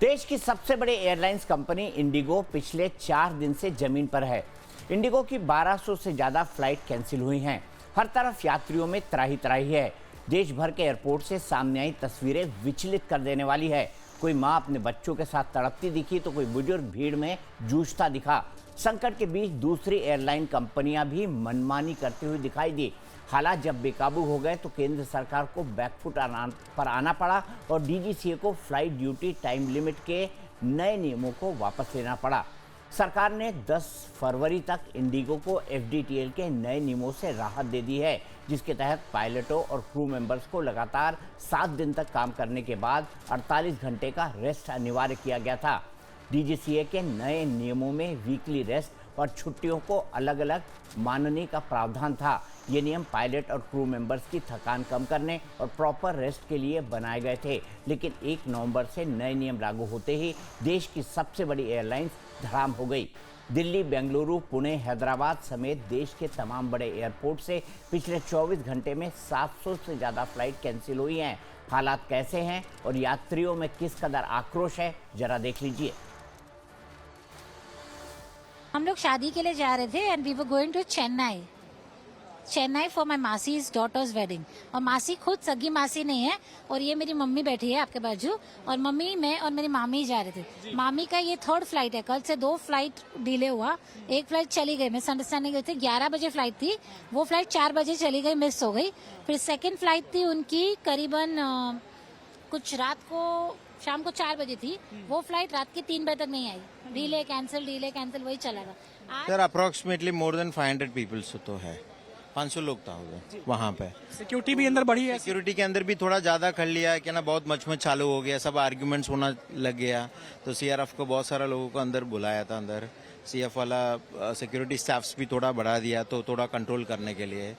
देश की सबसे बड़ी एयरलाइंस कंपनी इंडिगो पिछले 4 दिन से जमीन पर है। इंडिगो की 1200 से ज़्यादा फ्लाइट कैंसिल हुई हैं। हर तरफ यात्रियों में त्राही त्राही है। देश भर के एयरपोर्ट से सामने आई तस्वीरें विचलित कर देने वाली है। कोई माँ अपने बच्चों के साथ तड़पती दिखी तो कोई बुजुर्ग भीड़ में जूझता दिखा। संकट के बीच दूसरी एयरलाइन कंपनियां भी मनमानी करती हुई दिखाई दी। हालात जब बेकाबू हो गए तो केंद्र सरकार को बैकफुट पर आना पड़ा और डीजीसीए को फ्लाइट ड्यूटी टाइम लिमिट के नए नियमों को वापस लेना पड़ा। सरकार ने 10 फरवरी तक इंडिगो को एफडीटीएल के नए नियमों से राहत दे दी है, जिसके तहत पायलटों और क्रू मेंबर्स को लगातार 7 दिन तक काम करने के बाद 48 घंटे का रेस्ट अनिवार्य किया गया था। डीजीसीए के नए नियमों में वीकली रेस्ट और छुट्टियों को अलग अलग मानने का प्रावधान था। ये नियम पायलट और क्रू मेंबर्स की थकान कम करने और प्रॉपर रेस्ट के लिए बनाए गए थे, लेकिन 1 नवंबर से नए नियम लागू होते ही देश की सबसे बड़ी एयरलाइंस धड़ाम हो गई। दिल्ली, बेंगलुरु, पुणे, हैदराबाद समेत देश के तमाम बड़े एयरपोर्ट से पिछले 24 घंटे में 700 से ज़्यादा फ्लाइट कैंसिल हुई हैं। हालात कैसे हैं और यात्रियों में किस कदर आक्रोश है, जरा देख लीजिए। हम लोग शादी के लिए जा रहे थे and we were going to Chennai for my मासीज डॉटर्स वेडिंग। और मासी खुद सगी मासी नहीं है, और ये मेरी मम्मी बैठी है आपके बाजू, और मम्मी, मैं और मेरी मामी जा रहे थे। मामी का ये 3rd फ्लाइट है। कल से 2 फ्लाइट डिले हुआ, एक फ्लाइट चली गई, मिसअंडरस्टैंडिंग हुई थी। 11 बजे फ्लाइट थी, वो फ्लाइट 4 बजे चली गई, मिस हो गई। फिर 2nd फ्लाइट थी उनकी करीबन कुछ रात को शाम को 4 बजे थी, वो फ्लाइट रात के 3 बजे तक नहीं आई। डिले कैंसिल वही चला गया। Sir approximately more than 500 peoples तो है, 500 लोग था वहाँ पे। सिक्योरिटी भी अंदर बढ़ी है। सिक्योरिटी के अंदर भी थोड़ा ज्यादा कर लिया कि ना, बहुत मचमच चालू हो गया, सब आर्ग्यूमेंट्स होना लग गया। तो सीआरएफ को बहुत सारा लोगों को अंदर बुलाया था, अंदर सीएफ वाला सिक्योरिटी स्टाफ्स भी थोड़ा बढ़ा दिया, तो थोड़ा कंट्रोल करने के लिए।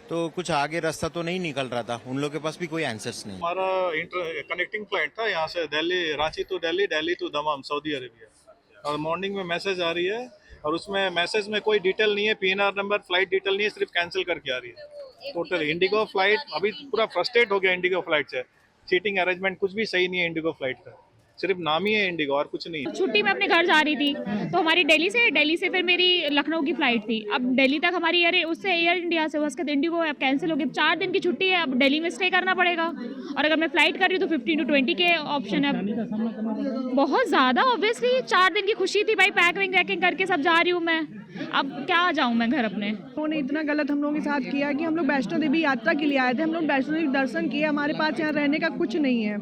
तो कुछ आगे रास्ता तो नहीं निकल रहा था, उन लोगों के पास भी कोई आंसर्स नहीं। हमारा कनेक्टिंग फ्लाइट था यहाँ से Delhi, Ranchi to Delhi, Delhi to Dammam, Saudi Arabia. और मॉर्निंग में मैसेज आ रही है और उसमें मैसेज में कोई डिटेल नहीं है, पीएनआर नंबर, फ्लाइट डिटेल नहीं है, सिर्फ कैंसिल करके आ रही है टोटल। इंडिगो फ्लाइट अभी पूरा फ्रस्ट्रेट हो गया इंडिगो फ्लाइट से। सीटिंग अरेंजमेंट कुछ भी सही नहीं है इंडिगो फ्लाइट का, सिर्फ नाम ही है इंडिगो और कुछ नहीं है। छुट्टी में अपने घर जा रही थी तो हमारी दिल्ली से फिर मेरी लखनऊ की फ्लाइट थी। अब दिल्ली तक हमारी उससे एयर इंडिया से, उसके इंडिगो अब कैंसिल हो गई। 4 दिन की छुट्टी है, अब दिल्ली में स्टे करना पड़ेगा। और अगर मैं फ्लाइट कर रही हूँ तो 15 to 20 के ऑप्शन है। बहुत ज़्यादा ऑब्वियसली 4 दिन की खुशी थी भाई, पैकिंग करके सब जा रही हूँ मैं। अब क्या जाऊँ मैं घर अपने। उन्होंने इतना गलत हम लोगों के साथ किया कि हम लोग वैष्णो देवी यात्रा के लिए आए थे, हम लोग वैष्णो देवी दर्शन किए, हमारे पास यहाँ रहने का कुछ नहीं है।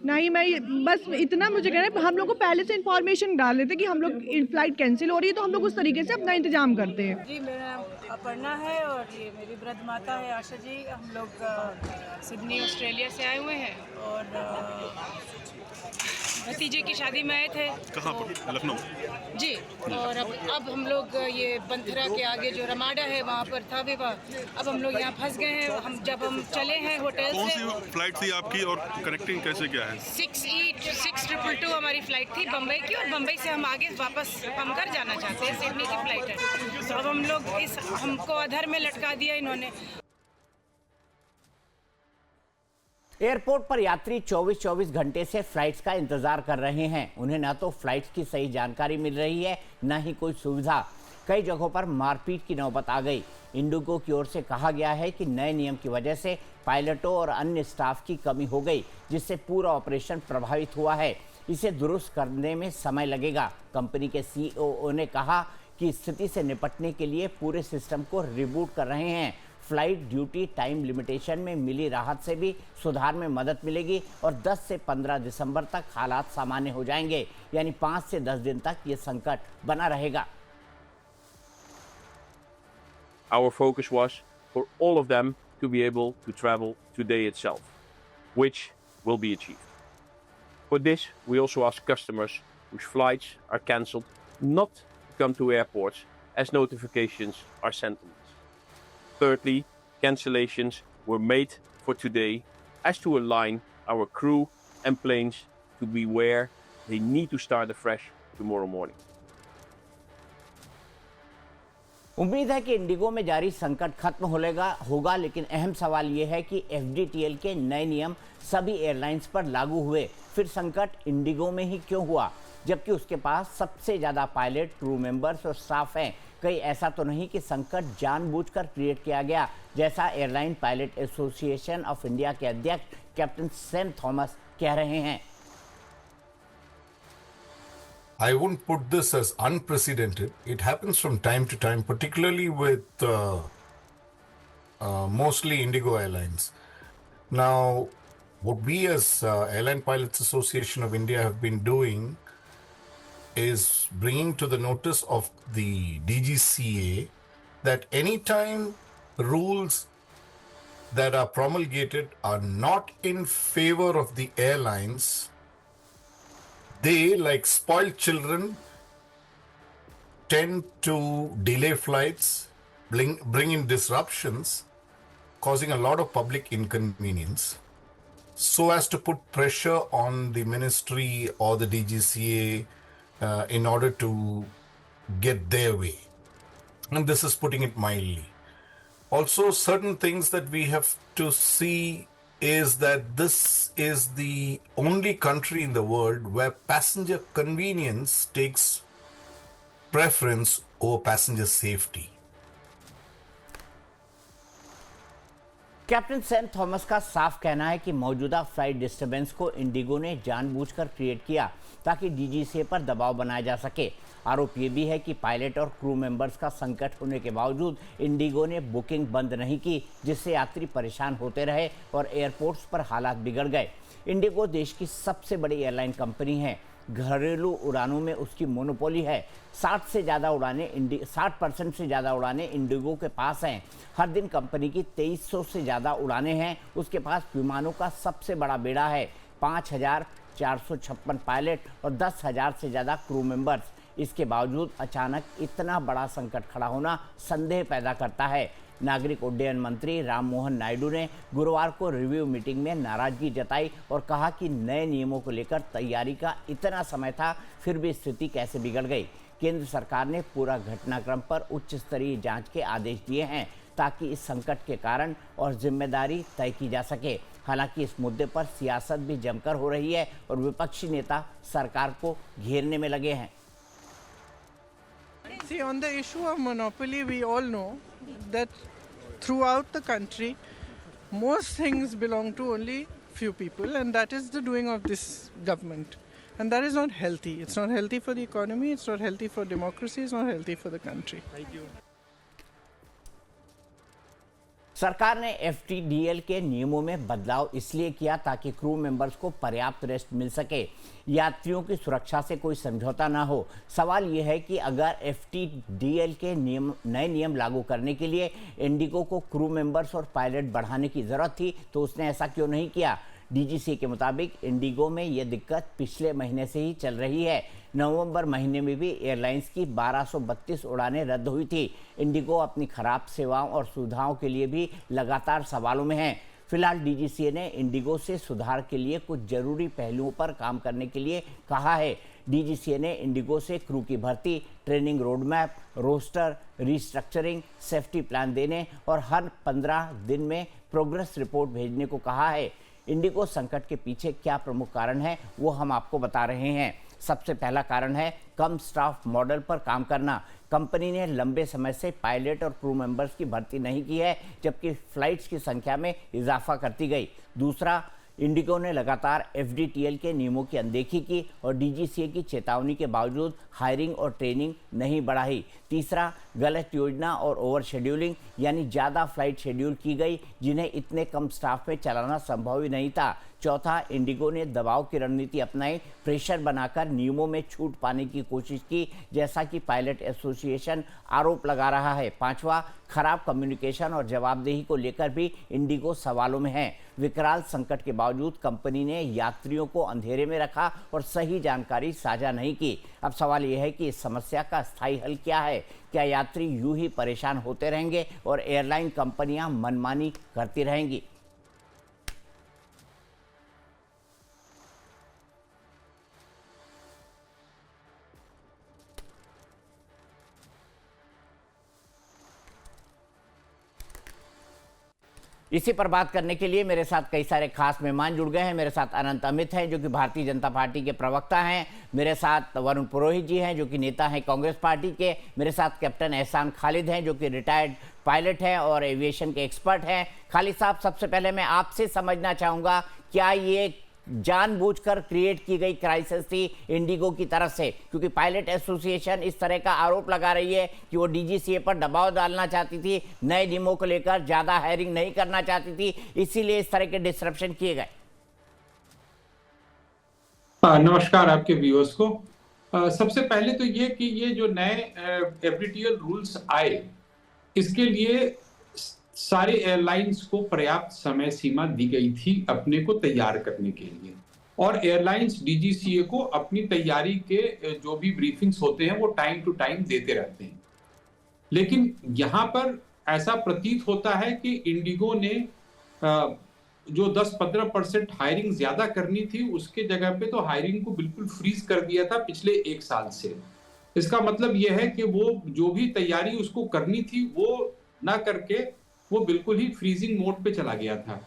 नहीं, मैं बस इतना मुझे कह रहे हैं, हम लोग को पहले से इन्फॉर्मेशन डाल देते कि हम लोग फ्लाइट कैंसिल हो रही है, तो हम लोग उस तरीके से अपना इंतजाम करते हैं। जी, मेरा नाम अपर्णा है और ये मेरी वृद्ध माता है आशा जी। हम लोग सिडनी ऑस्ट्रेलिया से आए हुए हैं और भतीजे की शादी में आए थे। कहाँ पर? लखनऊ जी। और अब हम लोग ये बंथरा के आगे जो रमाडा है वहाँ पर था विवाह। अब हम लोग यहाँ फंस गए हैं। जब हम चले हैं होटल कौन से। सी फ्लाइट थी आपकी और कनेक्टिंग कैसे क्या है? 622 हमारी फ्लाइट थी बम्बई की, और बम्बई से हम आगे वापस हम घर जाना चाहते हैं, सिडनी की फ्लाइट है। तो अब हम लोग हमको अधर में लटका दिया इन्होंने। एयरपोर्ट पर यात्री 24 घंटे से फ्लाइट्स का इंतजार कर रहे हैं। उन्हें ना तो फ्लाइट्स की सही जानकारी मिल रही है, ना ही कोई सुविधा। कई जगहों पर मारपीट की नौबत आ गई। इंडिगो की ओर से कहा गया है कि नए नियम की वजह से पायलटों और अन्य स्टाफ की कमी हो गई, जिससे पूरा ऑपरेशन प्रभावित हुआ है। इसे दुरुस्त करने में समय लगेगा। कंपनी के सीईओ ने कहा कि स्थिति से निपटने के लिए पूरे सिस्टम को रिबूट कर रहे हैं। फ्लाइट ड्यूटी टाइम लिमिटेशन में मिली राहत से भी सुधार में मदद मिलेगी और 10 से 15 दिसंबर तक हालात सामान्य हो जाएंगे, यानी 5 से 10 दिन तक ये संकट बना रहेगा। Our focus was for all of them to be able to travel today itself, which will be achieved. For this, we also ask customers whose flights are cancelled not to come to airports as notifications are sent to us. Thirdly, cancellations were made for today as to align our crew and planes to be where they need to start afresh tomorrow morning. उम्मीद है कि Indigo में जारी संकट खत्म होगा, लेकिन अहम सवाल ये है कि एफडीटीएल के नए नियम सभी एयरलाइंस पर लागू हुए फिर संकट इंडिगो में ही क्यों हुआ, जबकि उसके पास सबसे ज़्यादा पायलट, क्रू मेंबर्स और स्टाफ हैं? कहीं ऐसा तो नहीं कि संकट जानबूझकर क्रिएट किया गया, जैसा airline pilot association of India के अध्यक्ष कैप्टन सैम थॉमस कह रहे हैं? I wouldn't put this as unprecedented. It happens from time to time, particularly with mostly Indigo Airlines. Now, what we as Airline Pilots Association of India have been doing is bringing to the notice of the DGCA that anytime rules that are promulgated are not in favor of the airlines, they, like spoiled children, tend to delay flights, bring in disruptions, causing a lot of public inconvenience, so as to put pressure on the ministry or the DGCA in order to get their way. And this is putting it mildly. Also, certain things that we have to see is that this is the only country in the world where passenger convenience takes preference over passenger safety. Captain Sam Thomas का साफ कहना है कि मौजूदा flight disturbance को Indigo ने जानबूझकर create किया ताकि डीजीसीए पर दबाव बनाया जा सके। आरोप ये भी है कि पायलट और क्रू मेंबर्स का संकट होने के बावजूद इंडिगो ने बुकिंग बंद नहीं की, जिससे यात्री परेशान होते रहे और एयरपोर्ट्स पर हालात बिगड़ गए। इंडिगो देश की सबसे बड़ी एयरलाइन कंपनी है। घरेलू उड़ानों में उसकी मोनोपोली है। 60% से ज़्यादा उड़ानें इंडिगो के पास हैं। हर दिन कंपनी की 2300 से ज़्यादा उड़ानें हैं। उसके पास विमानों का सबसे बड़ा बेड़ा है। 5456 पायलट और 10,000 से ज़्यादा क्रू मेंबर्स। इसके बावजूद अचानक इतना बड़ा संकट खड़ा होना संदेह पैदा करता है। नागरिक उड्डयन मंत्री राममोहन नायडू ने गुरुवार को रिव्यू मीटिंग में नाराजगी जताई और कहा कि नए नियमों को लेकर तैयारी का इतना समय था, फिर भी स्थिति कैसे बिगड़ गई। केंद्र सरकार ने पूरा घटनाक्रम पर उच्च स्तरीय जांच के आदेश दिए हैं ताकि इस संकट के कारण और जिम्मेदारी तय की जा सके। हालांकि इस मुद्दे पर सियासत भी जमकर हो रही है और विपक्षी नेता सरकार को घेरने में लगे हैं। See, on the issue of monopoly, we all know that throughout the country, most things belong to only few people, and that is the doing of this government. And that is not healthy. It's not healthy for the economy, it's not healthy for democracy, it's not healthy for the country. Thank you. सरकार ने एफटीडीएल के नियमों में बदलाव इसलिए किया ताकि crew members को पर्याप्त रेस्ट मिल सके, यात्रियों की सुरक्षा से कोई समझौता ना हो। सवाल यह है कि अगर एफटीडीएल के नए नियम लागू करने के लिए इंडिगो को क्रू मेंबर्स और पायलट बढ़ाने की ज़रूरत थी तो उसने ऐसा क्यों नहीं किया। डीजीसी के मुताबिक इंडिगो में यह दिक्कत पिछले महीने से ही चल रही है। नवंबर महीने में भी एयरलाइंस की 1232 उड़ानें रद्द हुई थी। इंडिगो अपनी खराब सेवाओं और सुविधाओं के लिए भी लगातार सवालों में है। फिलहाल डीजीसीए ने इंडिगो से सुधार के लिए कुछ जरूरी पहलुओं पर काम करने के लिए कहा है। डीजीसीए ने इंडिगो से क्रू की भर्ती, training roadmap, roster, restructuring, safety plan देने और हर 15 दिन में प्रोग्रेस रिपोर्ट भेजने को कहा है। इंडिगो संकट के पीछे क्या प्रमुख कारण है वो हम आपको बता रहे हैं। सबसे पहला कारण है कम स्टाफ मॉडल पर काम करना। कंपनी ने लंबे समय से पायलट और क्रू मेंबर्स की भर्ती नहीं की है, जबकि फ्लाइट्स की संख्या में इजाफा करती गई। दूसरा, इंडिगो ने लगातार एफडीटीएल के नियमों की अनदेखी की और डीजीसीए की चेतावनी के बावजूद हायरिंग और ट्रेनिंग नहीं बढ़ाई। तीसरा, गलत योजना और ओवर शेड्यूलिंग, यानी ज़्यादा फ्लाइट शेड्यूल की गई जिन्हें इतने कम स्टाफ में चलाना संभव ही नहीं था। चौथा, इंडिगो ने दबाव की रणनीति अपनाई, प्रेशर बनाकर नियमों में छूट पाने की कोशिश की, जैसा कि पायलट एसोसिएशन आरोप लगा रहा है। पांचवा, खराब कम्युनिकेशन और जवाबदेही को लेकर भी इंडिगो सवालों में है। विकराल संकट के बावजूद कंपनी ने यात्रियों को अंधेरे में रखा और सही जानकारी साझा नहीं की। अब सवाल यह है कि इस समस्या का स्थायी हल क्या है? क्या यात्री यूं ही परेशान होते रहेंगे और एयरलाइन कंपनियां मनमानी करती रहेंगी? इसी पर बात करने के लिए मेरे साथ कई सारे खास मेहमान जुड़ गए हैं। मेरे साथ अनंत अमित हैं जो कि भारतीय जनता पार्टी के प्रवक्ता हैं। मेरे साथ वरुण पुरोहित जी हैं जो कि नेता हैं कांग्रेस पार्टी के। मेरे साथ कैप्टन एहसान खालिद हैं जो कि रिटायर्ड पायलट हैं और एविएशन के एक्सपर्ट हैं। खालिद साहब, सबसे पहले मैं आपसे समझना चाहूँगा, क्या ये जानबूझकर क्रिएट की गई क्राइसिस थी इंडिगो की तरफ से? क्योंकि पायलट एसोसिएशन इस तरह का आरोप लगा रही है कि वो डीजीसीए पर दबाव डालना चाहती थी, नए नियमों को लेकर ज्यादा हायरिंग नहीं करना चाहती थी, इसीलिए इस तरह के डिसरप्शन किए गए। नमस्कार आपके व्यूअर्स को। सबसे पहले तो ये कि ये जो नए एफडीटीएल रूल्स आए, इसके लिए सारे एयरलाइंस को पर्याप्त समय सीमा दी गई थी अपने को तैयार करने के लिए, और एयरलाइंस डीजीसीए को अपनी तैयारी के जो भी ब्रीफिंग्स होते हैं वो टाइम टू टाइम देते रहते हैं। लेकिन यहाँ पर ऐसा प्रतीत होता है कि इंडिगो ने जो 10-15% हायरिंग ज्यादा करनी थी, उसके जगह पे तो हायरिंग को बिल्कुल फ्रीज कर दिया था पिछले 1 साल से। इसका मतलब यह है कि वो जो भी तैयारी उसको करनी थी वो ना करके वो बिल्कुल ही फ्रीजिंग मोड पे चला गया था।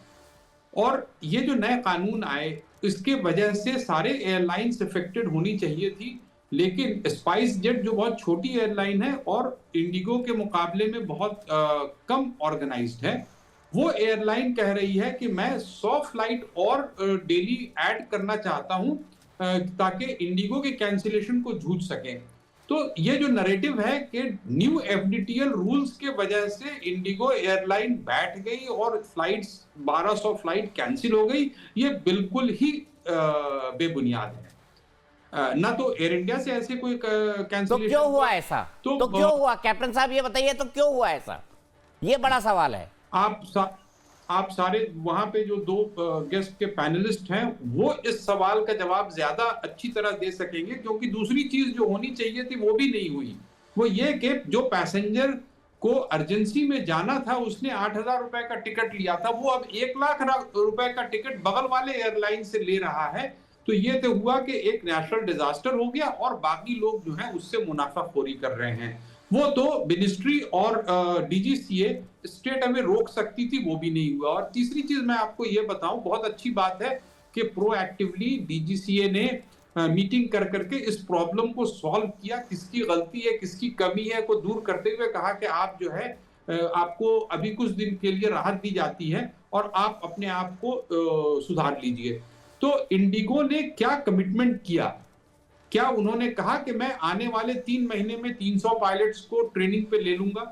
और ये जो नए कानून आए, इसके वजह से सारे एयरलाइंस इफेक्टेड होनी चाहिए थी, लेकिन स्पाइस जेट जो बहुत छोटी एयरलाइन है और इंडिगो के मुकाबले में बहुत कम ऑर्गेनाइज्ड है, वो एयरलाइन कह रही है कि मैं 100 फ्लाइट और डेली ऐड करना चाहता हूं ताकि इंडिगो के कैंसिलेशन को जूझ सके। तो ये जो नैरेटिव है कि न्यू एफडीटीएल रूल्स के वजह से इंडिगो एयरलाइन बैठ गई और फ्लाइट्स 1200 फ्लाइट कैंसिल हो गई, ये बिल्कुल ही बेबुनियाद है। ना तो एयर इंडिया से ऐसे कोई कैंसिलेशन। तो क्यों हुआ ऐसा? तो क्यों हुआ कैप्टन साहब, ये बताइए, तो क्यों हुआ ऐसा? ये बड़ा सवाल है। आप सारे वहां पे जो 2 गेस्ट के पैनलिस्ट हैं वो इस सवाल का जवाब ज्यादा अच्छी तरह दे सकेंगे, क्योंकि दूसरी चीज जो होनी चाहिए थी वो भी नहीं हुई। वो ये कि जो पैसेंजर को अर्जेंसी में जाना था उसने 8,000 रुपए का टिकट लिया था, वो अब 1 लाख रुपए का टिकट बगल वाले एयरलाइन से ले रहा है। तो ये तो हुआ कि एक नेशनल डिजास्टर हो गया और बाकी लोग जो है उससे मुनाफाखोरी कर रहे हैं। वो तो मिनिस्ट्री और डीजीसीए स्टेट हमें रोक सकती थी, वो भी नहीं हुआ। और तीसरी चीज मैं आपको ये बताऊं, बहुत अच्छी बात है कि प्रोएक्टिवली डीजीसीए ने मीटिंग कर करके इस प्रॉब्लम को सॉल्व किया। किसकी गलती है, किसकी कमी है को दूर करते हुए कहा कि आप जो है आपको अभी कुछ दिन के लिए राहत दी जाती है और आप अपने आप को सुधार लीजिए। तो इंडिगो ने क्या कमिटमेंट किया? क्या उन्होंने कहा कि मैं आने वाले 3 महीने में 300 पायलट्स को ट्रेनिंग पे ले लूंगा?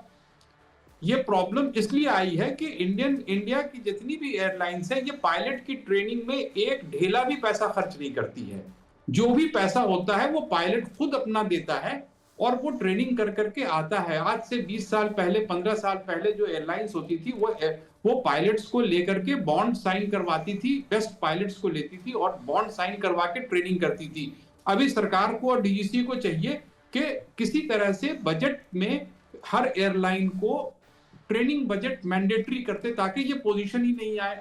ये प्रॉब्लम इसलिए आई है कि इंडिया की जितनी भी एयरलाइंस है, ये पायलट की ट्रेनिंग में एक ढेला भी पैसा खर्च नहीं करती है। जो भी पैसा होता है वो पायलट खुद अपना देता है और वो ट्रेनिंग कर करके आता है। आज से 20 साल पहले, 15 साल पहले जो एयरलाइंस होती थी वो पायलट्स को लेकर के बॉन्ड साइन करवाती थी, बेस्ट पायलट्स को लेती थी और बॉन्ड साइन करवा के ट्रेनिंग करती थी। अभी सरकार को और डीजीसी को चाहिए कि किसी तरह से बजट में हर एयरलाइन को ट्रेनिंग बजट मैंडेटरी करते, ताकि ये पोजीशन ही नहीं आए।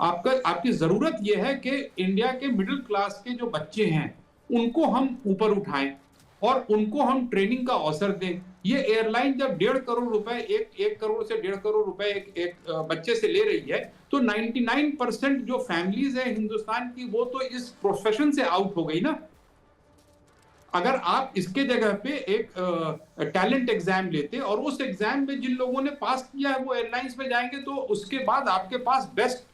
आपकी जरूरत ये है कि इंडिया के मिडिल क्लास के जो बच्चे हैं उनको हम ऊपर उठाएं और उनको हम ट्रेनिंग का अवसर दें। ये एयरलाइन जब 1.5 करोड़ रुपए, 1 करोड़ से 1.5 करोड़ रुपए एक बच्चे से ले रही है, तो 99% जो फैमिलीज है हिंदुस्तान की वो तो इस प्रोफेशन से आउट हो गई ना। अगर आप इसके जगह पे एक टैलेंट एग्जाम लेते और उस एग्जाम में जिन लोगों ने पास किया है वो एयरलाइंस में जाएंगे, तो उसके बाद आपके पास बेस्ट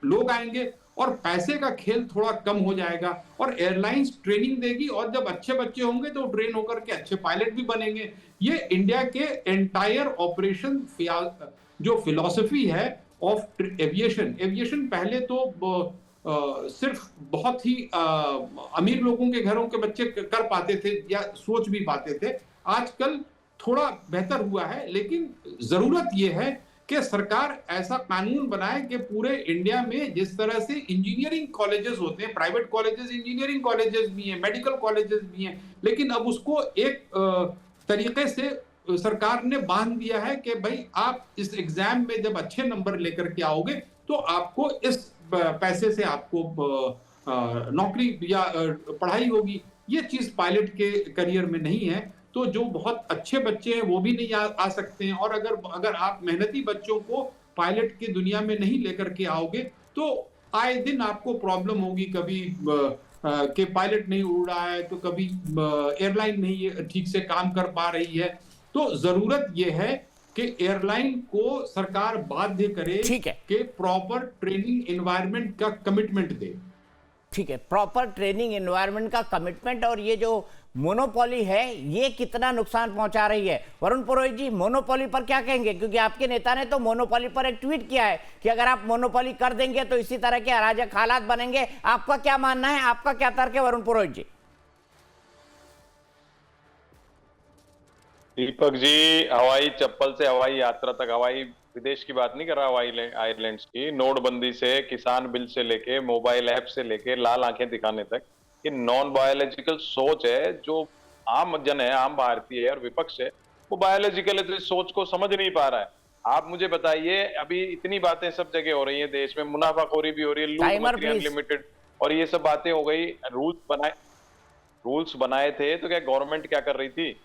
लोग आएंगे और पैसे का खेल थोड़ा कम हो जाएगा और एयरलाइंस ट्रेनिंग देगी और जब अच्छे बच्चे होंगे तो ट्रेन होकर के अच्छे पायलट भी बनेंगे। ये इंडिया के एंटायर ऑपरेशन जो फिलॉसफी है ऑफ एविएशन पहले तो सिर्फ बहुत ही अमीर लोगों के घरों के बच्चे कर पाते थे या सोच भी पाते थे। आजकल थोड़ा बेहतर हुआ है, लेकिन जरूरत यह है कि सरकार ऐसा कानून बनाए कि पूरे इंडिया में जिस तरह से इंजीनियरिंग कॉलेजेस होते हैं, प्राइवेट कॉलेजेस, इंजीनियरिंग कॉलेजेस भी हैं, मेडिकल कॉलेजेस भी हैं, लेकिन अब उसको एक तरीके से सरकार ने बांध दिया है कि भाई आप इस एग्जाम में जब अच्छे नंबर लेकर के आओगे तो आपको इस पैसे से आपको नौकरी या पढ़ाई होगी। ये चीज पायलट के करियर में नहीं है। तो जो बहुत अच्छे बच्चे हैं वो भी नहीं आ सकते हैं, और अगर आप मेहनती बच्चों को पायलट की दुनिया में नहीं लेकर के आओगे तो आए दिन आपको प्रॉब्लम होगी। कभी कि पायलट नहीं उड़ रहा है, तो कभी एयरलाइन नहीं ठीक से काम कर पा रही है। तो जरूरत यह है कि एयरलाइन को सरकार बाध्य करे कि प्रॉपर ट्रेनिंग एनवायरनमेंट का कमिटमेंट दे। ठीक है, प्रॉपर ट्रेनिंग एनवायरनमेंट का कमिटमेंट। और ये जो मोनोपोली है ये कितना नुकसान पहुंचा रही है? वरुण पुरोहित जी, मोनोपोली पर क्या कहेंगे? क्योंकि आपके नेता ने तो मोनोपोली पर एक ट्वीट किया है कि अगर आप मोनोपोली कर देंगे तो इसी तरह के अराजक हालात बनेंगे। आपका क्या मानना है, आपका क्या तर्क है वरुण पुरोहित जी? दीपक जी, हवाई चप्पल से हवाई यात्रा तक, हवाई विदेश की बात नहीं कर रहा, हवाई आयरलैंड्स की, नोटबंदी से, किसान बिल से लेके, मोबाइल ऐप से लेके, लाल आंखें दिखाने तक, ये नॉन बायोलॉजिकल सोच है। जो आम जन है, आम भारतीय है और विपक्ष है, वो बायोलॉजिकल सोच को समझ नहीं पा रहा है। आप मुझे बताइए, अभी इतनी बातें सब जगह हो रही है देश में, मुनाफाखोरी भी हो रही है, लूट अनलिमिटेड, और ये सब बातें हो गई। रूल्स बनाए थे तो क्या गवर्नमेंट क्या कर रही थी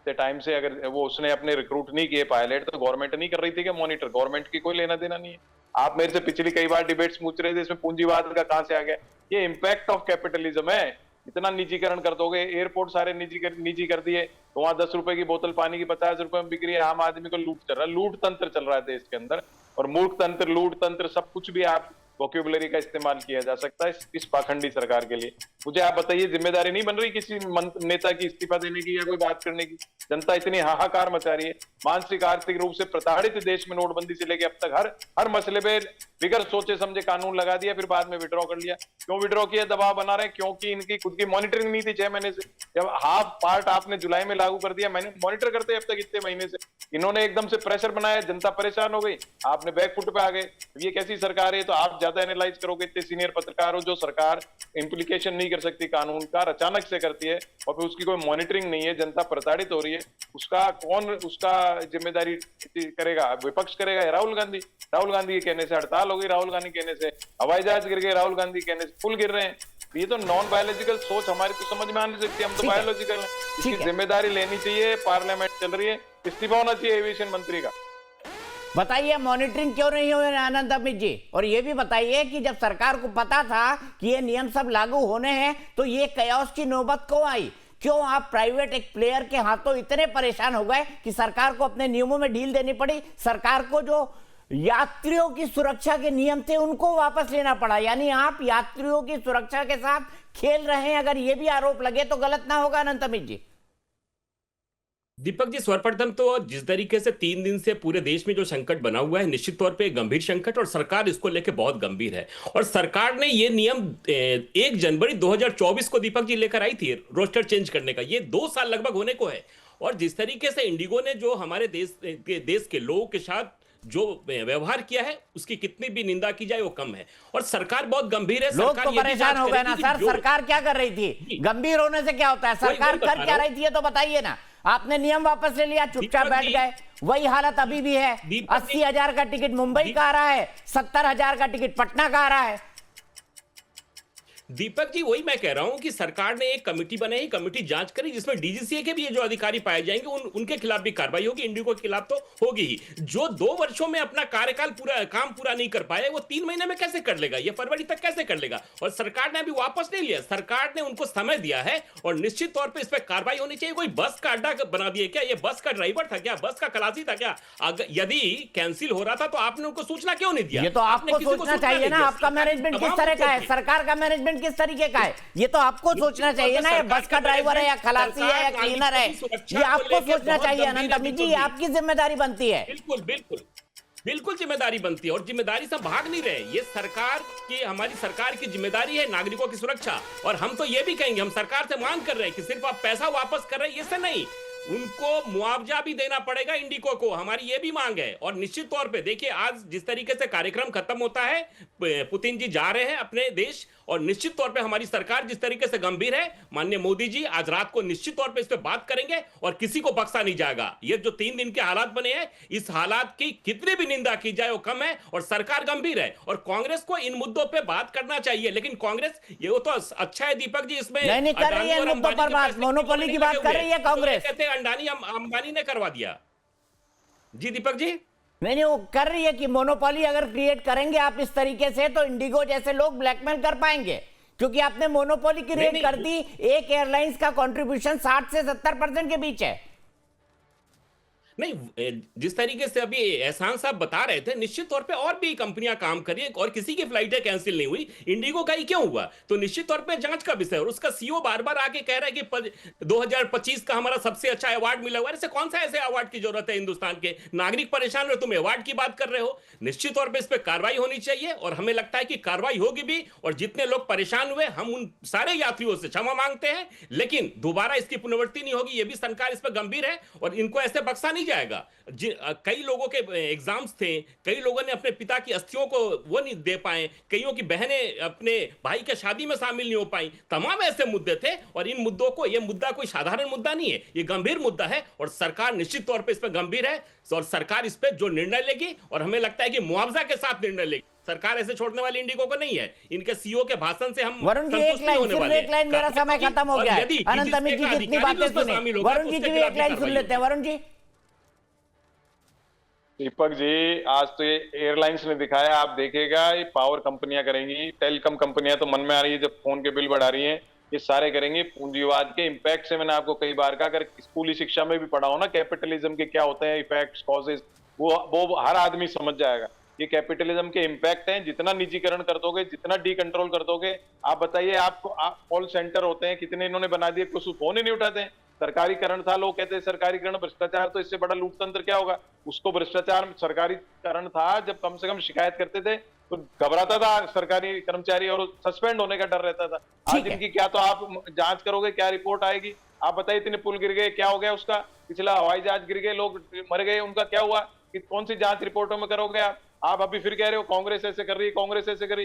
टाइम से? अगर वो उसने अपने रिक्रूट नहीं किए पायलट, तो गवर्नमेंट नहीं कर रही थी क्या मॉनिटर? गवर्नमेंट की कोई लेना देना नहीं है। आप मेरे से पिछली कई बार डिबेट्स पूछ रहे थे, इसमें पूंजीवाद का कहां से आ गया? ये इम्पैक्ट ऑफ कैपिटलिज्म है। इतना निजीकरण कर दोगे, एयरपोर्ट सारे निजी कर दिए, तो वहां 10 रुपए की बोतल पानी की 50 रुपए में बिक रही है, आम आदमी को लूट चल रहा है। लूट तंत्र चल रहा है देश के अंदर, और मूर्ख तंत्र, लूट तंत्र, सब कुछ भी आप वोक्यूबलरी का इस्तेमाल किया जा सकता है इस पाखंडी सरकार के लिए। मुझे आप बताइए, जिम्मेदारी नहीं बन रही किसी नेता की इस्तीफा देने की या कोई बात करने की? जनता इतनी हाहाकार मचा रही है, मानसिक आर्थिक रूप से प्रताड़ित देश में, नोटबंदी से लेके अब तक हर मसले पे बिगर सोचे समझे कानून लगा दिया, फिर बाद में विड्रॉ कर लिया। क्यों विड्रॉ किया? दबाव बना रहे हैं, क्योंकि इनकी खुद की मॉनिटरिंग नहीं थी 6 महीने से। जब हाफ पार्ट आपने जुलाई में लागू कर दिया, मैंने मॉनिटर करते अब तक इतने महीने से, इन्होंने एकदम से प्रेशर बनाया, जनता परेशान हो गई, आपने बैकफुट पे आ गए। ये कैसी सरकार है? तो आप ज्यादा एनालाइज करोगे, इतने सीनियर पत्रकार हो, जो सरकार इंप्लीकेशन नहीं कर सकती कानून का, अचानक से करती है, और फिर उसकी कोई मॉनिटरिंग नहीं है, जनता प्रताड़ित हो रही है, उसका कौन उसका जिम्मेदारी करेगा? विपक्ष करेगा या राहुल गांधी? राहुल गांधी के कहने से हड़ताल हो गई, राहुल गांधी कहने से हवाई जहाज गिर गए, राहुल गांधी कहने से पुल गिर रहे हैं। ये तो नॉन बायोलॉजिकल सोच हमारी तो समझ में आ नहीं सकती। हम तो बायोलॉजिकल हैं। इसकी जिम्मेदारी लेनी चाहिए। पार्लियामेंट चल रही है, इस्तीफा होना चाहिए एविएशन मंत्री का। बताइए, मॉनिटरिंग क्यों नहीं हुई आनंद अमित जी? और ये भी बताइए कि जब सरकार को पता था कि ये नियम सब लागू होने हैं, तो ये कयास की नौबत क्यों आई? क्यों आप प्राइवेट एक प्लेयर के हाथों इतने परेशान हो गए कि सरकार को अपने नियमों में ढील देनी पड़ी? सरकार को जो यात्रियों की सुरक्षा के नियम थे उनको वापस लेना पड़ा। यानी आप यात्रियों की सुरक्षा के साथ खेल रहे हैं। अगर ये भी आरोप लगे तो गलत ना होगा अनंत अमित जी? दीपक जी, सर्वप्रथम तो जिस तरीके से 3 दिन से पूरे देश में जो संकट बना हुआ है, निश्चित तौर पे गंभीर संकट, और सरकार इसको लेके बहुत गंभीर है। और सरकार ने ये नियम 1 जनवरी 2024 को दीपक जी लेकर आई थी, रोस्टर चेंज करने का। ये 2 साल लगभग होने को है। और जिस तरीके से इंडिगो ने जो हमारे देश के लोगों के साथ जो व्यवहार किया है, उसकी कितनी भी निंदा की जाए वो कम है। और सरकार बहुत गंभीर है। लोग तो परेशान हो गए ना सर। सरकार क्या कर रही थी? गंभीर होने से क्या होता है? सरकार कर क्या रही थी ये तो बताइए ना। आपने नियम वापस ले लिया, चुपचाप बैठ गए। वही हालत अभी भी है। 80,000 का टिकट मुंबई का आ रहा है, 70,000 का टिकट पटना का आ रहा है। दीपक जी, वही मैं कह रहा हूं कि सरकार ने एक कमेटी बनाई, कमेटी जांच करी, जिसमें डीजीसीए के भी ये जो अधिकारी पाए जाएंगे उनके खिलाफ भी कार्रवाई होगी। इंडिगो के खिलाफ तो होगी ही। जो 2 वर्षों में अपना कार्यकाल काम पूरा नहीं कर पाए, वो 3 महीने में कैसे कर लेगा? ये फरवरी तक कैसे कर लेगा? और सरकार ने अभी वापस नहीं लिया। सरकार ने उनको समय दिया है, और निश्चित तौर पर इस पर कार्रवाई होनी चाहिए। कोई बस का अड्डा बना दिया क्या? ये बस का ड्राइवर था क्या? बस का खलासी था क्या? यदि कैंसिल हो रहा था तो आपने उनको सूचना क्यों नहीं दिया? ये तो आपको सोचना चाहिए ना। आपका मैनेजमेंट किस तरह का है? सरकार का मैनेजमेंट किस तरीके का है? ये तो आपको सोचना चाहिए ना। ये बस का ड्राइवर है या खलासी है या क्लीनर है, ये आपको सोचना चाहिए अनंत अमित जी। आपकी जिम्मेदारी बनती है। बिल्कुल बिल्कुल बिल्कुल जिम्मेदारी बनती है, और जिम्मेदारी से भाग नहीं रहे। ये सरकार की, हमारी सरकार की जिम्मेदारी है नागरिकों की सुरक्षा। और हम तो ये भी कहेंगे, हम सरकार से मांग कर रहे हैं कि सिर्फ आप पैसा वापस कर रहे हैं, इससे नहीं, उनको मुआवजा भी देना पड़ेगा इंडिगो को। हमारी ये भी मांग है। और निश्चित तौर पे देखिए, आज जिस तरीके से कार्यक्रम खत्म होता है, पुतिन जी जा रहे हैं अपने देश, और निश्चित तौर पे हमारी सरकार जिस तरीके से गंभीर है, माननीय मोदी जी आज रात को निश्चित तौर पे इस पे बात करेंगे, और किसी को बख्शा नहीं जाएगा। ये जो 3 दिन के हालात बने हैं, इस हालात की कितनी भी निंदा की जाए वो कम है। और सरकार गंभीर है, और कांग्रेस को इन मुद्दों पे बात करना चाहिए। लेकिन कांग्रेस, ये वो तो अच्छा है दीपक जी, इसमें नहीं कर रही है मुद्दों पर बात, मोनोपोली की बात कर रही है कांग्रेस। कहते हैं अंबानी ने करवा दिया। जी दीपक जी। नहीं वो कर रही है कि मोनोपोली अगर क्रिएट करेंगे आप इस तरीके से तो इंडिगो जैसे लोग ब्लैकमेल कर पाएंगे, क्योंकि आपने मोनोपोली क्रिएट कर दी। एक एयरलाइंस का कंट्रीब्यूशन 60 से 70% के बीच है। नहीं, जिस तरीके से अभी एहसान साहब बता रहे थे, निश्चित तौर पे और भी कंपनियां काम कर रही है और किसी की फ्लाइटें कैंसिल नहीं हुई, इंडिगो का ही क्यों हुआ? तो निश्चित तौर पे जांच का विषय। और उसका सीईओ बार बार आके कह रहा है कि 2025 का हमारा सबसे अच्छा अवार्ड मिला हुआ है। ऐसे कौन सा ऐसे अवार्ड की जरूरत है? हिंदुस्तान के नागरिक परेशान हो, तुम अवार्ड की बात कर रहे हो। निश्चित तौर पर इस पर कार्रवाई होनी चाहिए और हमें लगता है कि कार्रवाई होगी भी। और जितने लोग परेशान हुए, हम उन सारे यात्रियों से क्षमा मांगते हैं, लेकिन दोबारा इसकी पुनरावृत्ति नहीं होगी। ये भी सरकार इस पर गंभीर है और इनको ऐसे बख्शा नहीं जाएगा। कई लोगों के एग्जाम्स थे, कई लोगों ने अपने पिता की अस्थियों को वो नहीं दे पाए, कईयों की बहनें अपने भाई के शादी में शामिल नहीं हो पाई। तमाम ऐसे मुद्दे थे और इन मुद्दों को, ये मुद्दा कोई साधारण मुद्दा नहीं है, ये गंभीर मुद्दा है और सरकार निश्चित तौर पे इस पर गंभीर है और सरकार इस पर जो निर्णय लेगी, और हमें लगता है कि मुआवजा के साथ निर्णय लेगी। सरकार ऐसे छोड़ने वाली इंडिगो को नहीं है। इनके सीईओ के भाषण से हम वरुण जी एक लाइन मेरा समय खत्म हो गया है। अनंत अमित जी जितनी बातें सुनी, वरुण जी की भी एक लाइन सुन लेते हैं। वरुण जी। दीपक जी, आज तो ये एयरलाइंस ने दिखाया, आप देखेगा ये पावर कंपनियां करेंगी, टेलीकॉम कंपनियां तो मन में आ रही है जब फोन के बिल बढ़ा रही हैं, ये सारे करेंगे। पूंजीवाद के इम्पैक्ट से मैंने आपको कई बार कहा, अगर स्कूली शिक्षा में भी पढ़ा हो ना कैपिटलिज्म के क्या होते हैं इफेक्ट्स, कॉजेज, वो हर आदमी समझ जाएगा। ये कैपिटलिज्म के इम्पैक्ट हैं। जितना निजीकरण कर दोगे, जितना डी कंट्रोल कर दोगे, आप बताइए, आपको कॉल सेंटर होते हैं कितने इन्होंने बना दिए, कुछ फोन ही नहीं उठाते हैं। सरकारीकरण था, लोग कहते हैं सरकारीकरण भ्रष्टाचार, तो इससे बड़ा लूटतंत्र क्या होगा? उसको भ्रष्टाचार सरकारीकरण था जब कम से कम शिकायत करते थे तो घबराता था सरकारी कर्मचारी और सस्पेंड होने का डर रहता था। आज इनकी क्या तो आप जांच करोगे, क्या रिपोर्ट आएगी? आप बताइए, इतने पुल गिर गए, क्या हो गया उसका? पिछला हवाई जहाज गिर गए, लोग मर गए, उनका क्या हुआ? कि कौन सी जांच रिपोर्टों में करोगे आप? अभी फिर कह रहे हो कांग्रेस ऐसे कर रही है, कांग्रेस ऐसे कर रही।